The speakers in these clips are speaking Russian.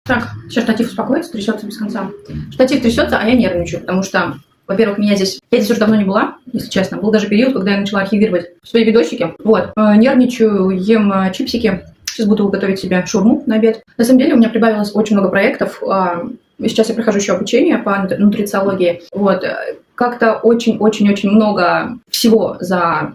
Так, сейчас штатив успокоится, трясется без конца. Штатив трясется, а я нервничаю, потому что, во-первых, я здесь уже давно не была, если честно. Был даже период, когда я начала архивировать свои видосики. Вот, нервничаю, ем чипсики. Сейчас буду готовить себе шаурму на обед. На самом деле у меня прибавилось очень много проектов. Сейчас я прохожу еще обучение по нутрициологии. Вот, как-то очень-очень-очень много всего за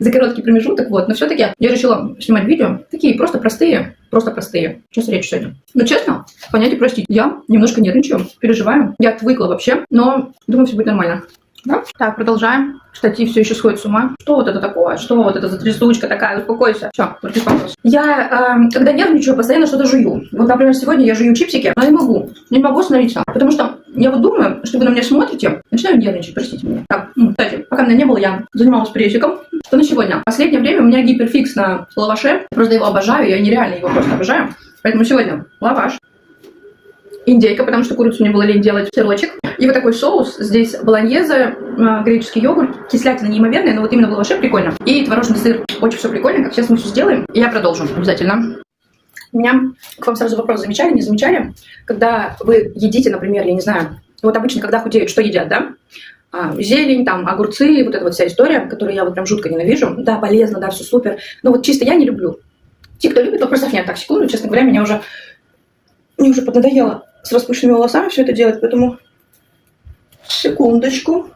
короткий промежуток. Вот. Но все-таки я решила снимать видео. Такие просто простые. Сейчас речь сегодня. Но честно, понятие простите. Я немножко нервничаю, переживаю. Я отвыкла вообще, но думаю, все будет нормально. Да? Так, продолжаем. Штатив все еще сходит с ума. Что вот это такое? Что вот это за трясучка такая? Успокойся. Все, только успокойся. Я, когда нервничаю, постоянно что-то жую. Вот, например, сегодня я жую чипсики, но не могу остановиться. Потому что я вот думаю, что вы на меня смотрите, начинаю нервничать, простите меня. Так, кстати, пока меня не было, я занималась прессиком. Что на сегодня? В последнее время у меня гиперфикс на лаваше. Просто его обожаю, я нереально его просто обожаю. Поэтому сегодня лаваш. Индейка, потому что курицу не было лень делать, сырочек. И вот такой соус. Здесь болоньезе, греческий йогурт, кислятина неимоверная, но вот именно в лаваше прикольно. И творожный сыр. Очень все прикольно. Как сейчас мы все сделаем. И я продолжу обязательно. У меня к вам сразу вопрос. Замечали, не замечали? Когда вы едите, например, я не знаю, вот обычно, когда худеют, что едят, да? Зелень, там, огурцы, вот эта вот вся история, которую я вот прям жутко ненавижу. Да, полезно, да, все супер. Но вот чисто я не люблю. Те, кто любит, вопросов нет. Так, секунду, честно говоря, мне уже поднадоело с распущенными волосами все это делать, поэтому секундочку.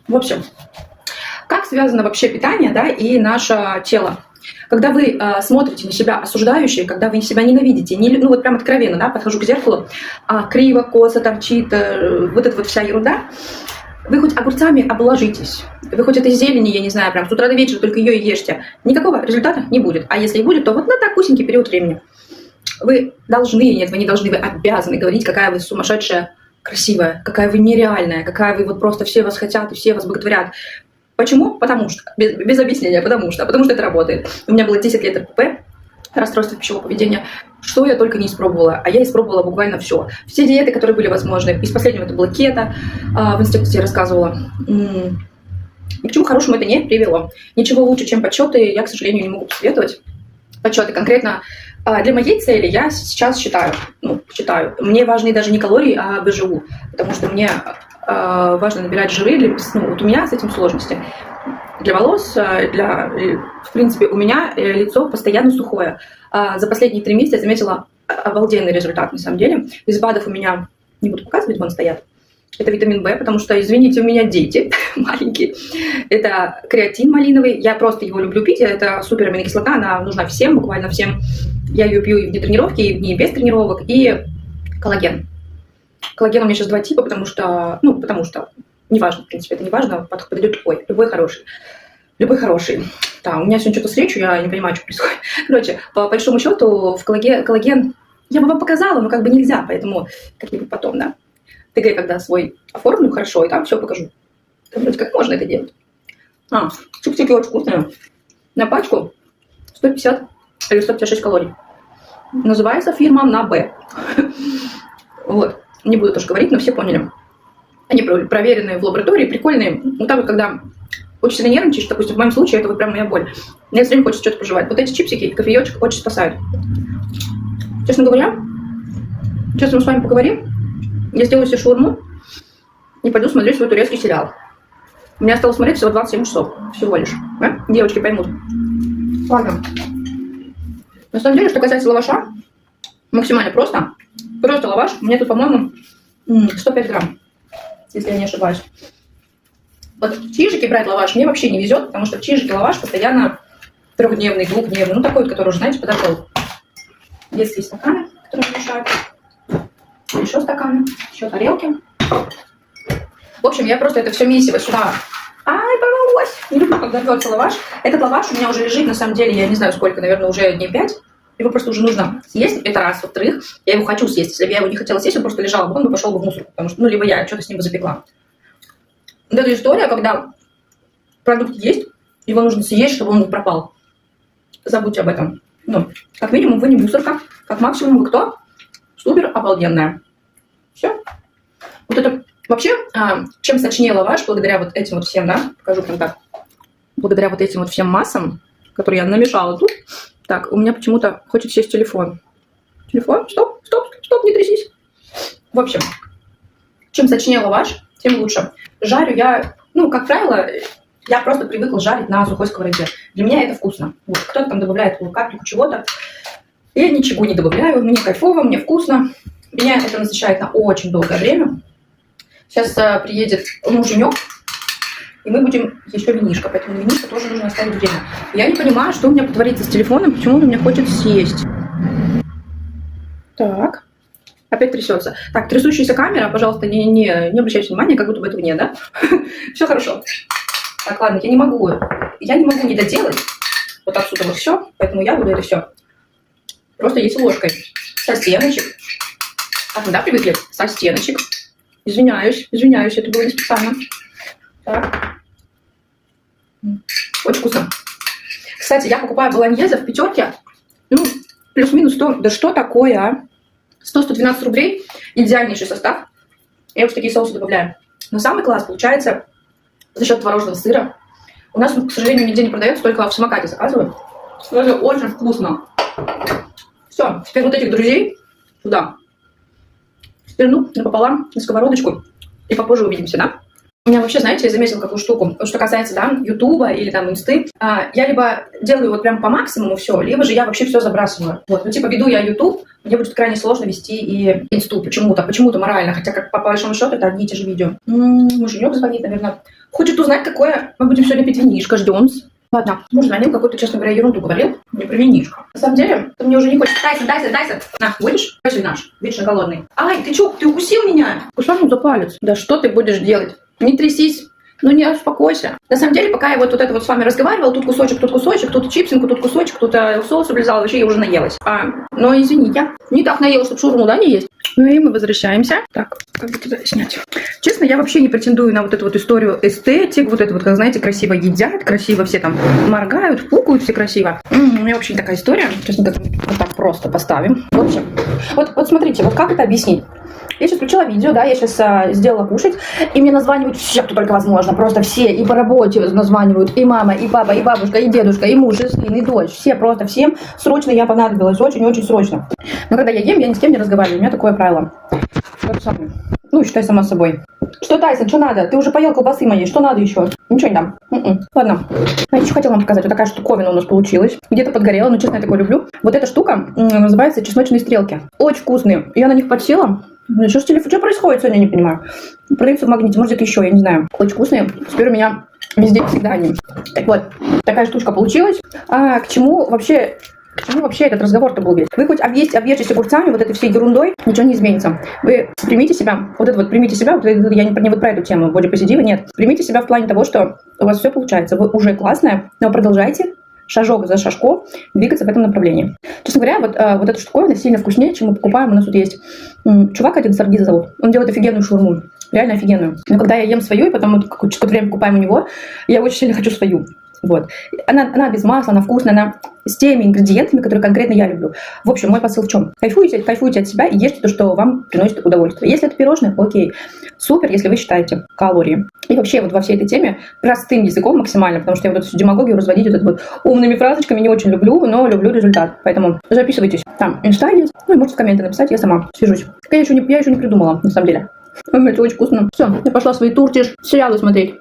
В общем, как связано вообще питание, да, и наше тело? Когда вы смотрите на себя осуждающе, когда вы себя ненавидите, ну вот прям откровенно, да, подхожу к зеркалу, криво, косо торчит, вот эта вот вся ерунда, вы хоть огурцами обложитесь, вы хоть этой зелени, я не знаю, прям с утра до вечера только ее и ешьте, никакого результата не будет. А если и будет, то вот на такусенький период времени. Вы не должны, вы обязаны говорить, какая вы сумасшедшая, красивая, какая вы нереальная, какая вы вот просто все вас хотят и все вас боготворят. Почему? Потому что. Без объяснения, потому что это работает. У меня было 10 лет РПП, расстройство пищевого поведения. Что я только не испробовала. А я испробовала буквально все. Все диеты, которые были возможны. Из последнего это было кето. В институте я рассказывала. Ни к чему хорошему это не привело. Ничего лучше, чем подсчеты, я, к сожалению, не могу посоветовать. Подсчеты конкретно. Для моей цели я сейчас считаю, мне важны даже не калории, а БЖУ, потому что мне важно набирать жиры, вот у меня с этим сложности. Для волос, в принципе, у меня лицо постоянно сухое. За последние 3 месяца я заметила обалденный результат, на самом деле. Из БАДов у меня, не буду показывать, вон стоят, это витамин В, потому что, извините, у меня дети маленькие. Это креатин малиновый, я просто его люблю пить, это супер аминокислота, она нужна всем, буквально всем. Я ее пью и вне тренировки, и вне без тренировок, и коллаген. Коллаген у меня сейчас 2 типа, потому что, неважно, в принципе, это не важно, подойдет любой хороший. Любой хороший. Да, у меня сегодня что-то с речью, я не понимаю, что происходит. Короче, по большому счету, в коллаген я бы вам показала, но как бы нельзя, поэтому как-нибудь потом, да. ТГ, когда свой оформлю хорошо, и там все покажу. Вроде как можно это делать. Чипсики очень вкусные. На пачку 150 или 156 калорий. Называется фирма на Б. Вот. Не буду тоже говорить, но все поняли. Они проверенные в лаборатории, прикольные. Вот так вот, когда очень сильно нервничаешь, допустим, в моем случае, это вот прям моя боль. Мне все время хочется что-то пожевать. Вот эти чипсики и кофеечек очень спасают. Честно говоря, сейчас мы с вами поговорим. Я сделаю себе шаурму и пойду смотреть свой турецкий сериал. У меня осталось смотреть всего 27 часов. Всего лишь. Да? Девочки поймут. Ладно. На самом деле, что касается лаваша, максимально просто. Просто лаваш. У меня тут, по-моему, 105 грамм, если я не ошибаюсь. Вот в чижике брать лаваш мне вообще не везет, потому что в чижике лаваш постоянно 3-дневный, 2-дневный. Ну, такой вот, который уже, знаете, подошел. Здесь есть стаканы, которые мешают. Еще стаканы, еще тарелки. В общем, я просто это все месиво сюда. Порвалось! Не люблю, когда рвется лаваш. Этот лаваш у меня уже лежит, на самом деле, я не знаю сколько, наверное, уже дней 5. Его просто уже нужно съесть. Это раз. Во-вторых, я его хочу съесть. Если бы я его не хотела съесть, он просто лежал бы, он бы пошел бы в мусорку. Потому что, либо я что-то с ним бы запекла. Вот эта история, когда продукт есть, его нужно съесть, чтобы он не пропал. Забудьте об этом. Как минимум, вы не мусорка. Как максимум, вы кто? Супер обалденная. Все. Вот это вообще, чем сочнее лаваш, благодаря вот этим вот всем, да, покажу прям так, благодаря вот этим вот всем массам, которые я намешала тут, так, у меня почему-то хочет сесть телефон. Телефон, стоп, стоп, стоп, не трясись. В общем, чем сочнее лаваш, тем лучше. Жарю я, ну, как правило, я просто привыкла жарить на сухой сковороде. Для меня это вкусно. Вот. Кто-то там добавляет капельку чего-то. Я ничего не добавляю, мне кайфово, мне вкусно. Меня это насыщает на очень долгое время. Сейчас приедет муженек, и мы будем еще винишко, поэтому винишко тоже нужно оставить время. Я не понимаю, что у меня творится с телефоном, почему он у меня хочет сесть. Так, опять трясется. Так, трясущаяся камера, пожалуйста, не обращайте внимания, как будто бы этого нет, да? Все хорошо. Так, ладно, я не могу не доделать вот отсюда вот все, поэтому я буду это все просто есть ложкой со стеночек. А куда привыкли? Со стеночек. Извиняюсь, это было не специально. Так. Очень вкусно. Кстати, я покупаю болоньезе в пятерке. Ну, плюс-минус 100. Да что такое, а? 100-112 рублей. Идеальнейший состав. Я вот такие соусы добавляю. Но самый класс получается за счет творожного сыра. У нас, к сожалению, нигде не продается, только в самокате заказываю. Это очень вкусно. Все, теперь вот этих друзей сюда. Сверну напополам на сковородочку. И попозже увидимся, да? У меня вообще, знаете, я заметила какую штуку. Что касается, да, Ютуба или там Инсты, я либо делаю вот прям по максимуму все, либо же я вообще все забрасываю. Вот, ну типа веду я Ютуб, мне будет крайне сложно вести и Инсту почему-то морально, хотя как по большому счету это одни и те же видео. Муженек звонит, наверное. Хочет узнать, какое мы будем сегодня пить винишко, ждем. Ладно, муж звонил, какую-то, честно говоря, ерунду говорил. Не про винишко. На самом деле, ты мне уже не хочешь. Дайся. На, будешь? Пойди наш, вечно голодный. Ай, ты чё, ты укусил меня? Кусал за палец. Да что ты будешь делать? Не трясись. Ну не успокойся. На самом деле, пока я вот это вот с вами разговаривала, тут кусочек, тут чипсинку, тут кусочек, тут соус облизала, вообще я уже наелась. Но извините, не так наелась, чтобы шаурму, да, не есть. Ну и мы возвращаемся. Так, как бы тебя снять? Честно, я вообще не претендую на вот эту вот историю эстетик, вот это вот, как знаете, красиво едят, красиво все там моргают, пукают все красиво. У меня вообще не такая история. Сейчас мы вот так просто поставим. В общем, вот смотрите, вот как это объяснить? Я сейчас включила видео, да, я сейчас сделала кушать, и мне названивают все, кто только возможно, просто все, и по работе названивают, и мама, и папа, и бабушка, и дедушка, и муж, и сын, и дочь, все, просто всем срочно я понадобилась, очень-очень срочно. Но когда я ем, я ни с кем не разговариваю, у меня такое правило. Ну, считай сама собой. Что, Тайсон, что надо? Ты уже поел колбасы моей, что надо еще? Ничего не дам. Ладно. Я еще хотела вам показать, вот такая штуковина у нас получилась. Где-то подгорела, но честно, я такое люблю. Вот эта штука называется чесночные стрелки. Очень вкусные. Я на них подсела. Что с телефоном? Что происходит сегодня, не понимаю. Продаются в магните, может где-то еще, я не знаю. Очень вкусные. Теперь у меня везде всегда они. Так вот, такая штучка получилась. К чему вообще этот разговор-то был весь? Вы хоть объешьтесь огурцами, вот этой всей ерундой, ничего не изменится. Вы примите себя, я не про эту тему, бодипозитива, нет. Примите себя в плане того, что у вас все получается, вы уже классная, но продолжайте шажок за шажком двигаться в этом направлении. Честно говоря, вот эта штуковина сильно вкуснее, чем мы покупаем. У нас тут есть чувак один, Саргиза зовут, он делает офигенную шаурму, реально офигенную. Но когда я ем свою, и потом какое-то время покупаем у него, я очень сильно хочу свою. Вот. Она без масла, она вкусная, она с теми ингредиентами, которые конкретно я люблю. В общем, мой посыл в чем? Кайфуйте от себя и ешьте то, что вам приносит удовольствие. Если это пирожное, окей. Супер, если вы считаете калории. И вообще вот во всей этой теме простым языком максимально, потому что я вот эту всю демагогию разводить вот это вот умными фразочками не очень люблю, но люблю результат. Поэтому записывайтесь. Там инста есть, ну и можете в комменты написать, я сама свяжусь. Я еще не придумала, на самом деле. Это очень вкусно. Все, я пошла свои туртиш, сериалы смотреть.